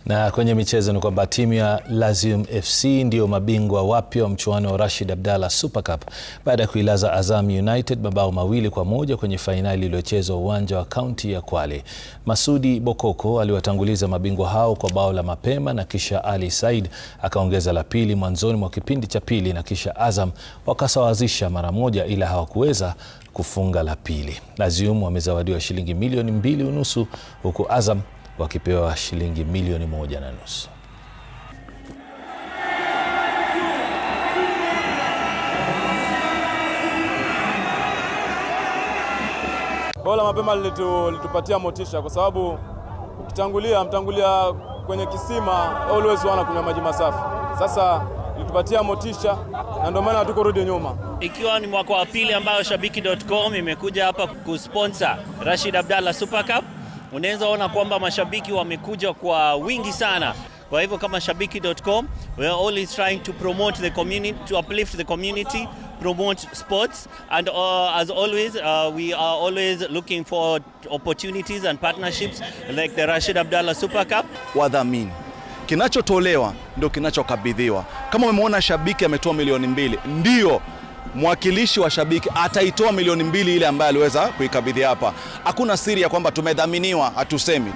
Na kwenye michezo ni kwamba timu ya Lazio FC ndio mabingwa wapya wa mchuano wa Rashid Abdalla Super Cup baada ya kuilaza Azam United mabao 2-1 kwenye fainali iliyochezwa uwanja wa kaunti ya Kwale. Masudi Bokoko aliwatanguliza mabingwa hao kwa bao la mapema na kisha Ali Said akaongeza la pili mwanzoni mwa kipindi cha pili, na kisha Azam wakasawazisha mara moja ila hawakuweza kufunga la pili. Lazio wamezawadiwa shilingi milioni 2.5 huku Azam wakipewa shilingi milioni 1.5. Bao la mapema litupatia motisha kwa sababu mtangulia kwenye kisima always kunywa maji masafi. Sasa litupatia motisha na ndio maana hatukurudi nyuma. Ikiwa ni mwaka wa pili ambao Shabiki.com imekuja hapa kusponsor Rashid Abdalla Super Cup, unaweza ona kwamba mashabiki wamekuja kwa wingi sana. Kwa hivyo kama Shabiki.com, we are always trying to promote the community, to uplift the community, promote sports, and as always we are always looking for opportunities and partnerships like the Rashid Abdalla Super Cup. Wadhamini, kinachotolewa ndio kinachokabidhiwa. Kama umeona Shabiki ametoa milioni 2, ndio mwakilishi wa Shabiki ataitoa milioni 2 ile ambayo aliweza kuikabidhi hapa. Hakuna siri ya kwamba tumedhaminiwa, hatusemi.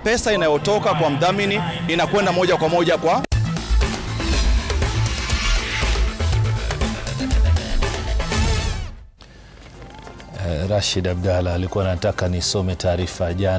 Pesa inayotoka kwa mdhamini inakwenda moja kwa moja kwa Rashid Abdalla. Alikuwa anataka nisome taarifa jana.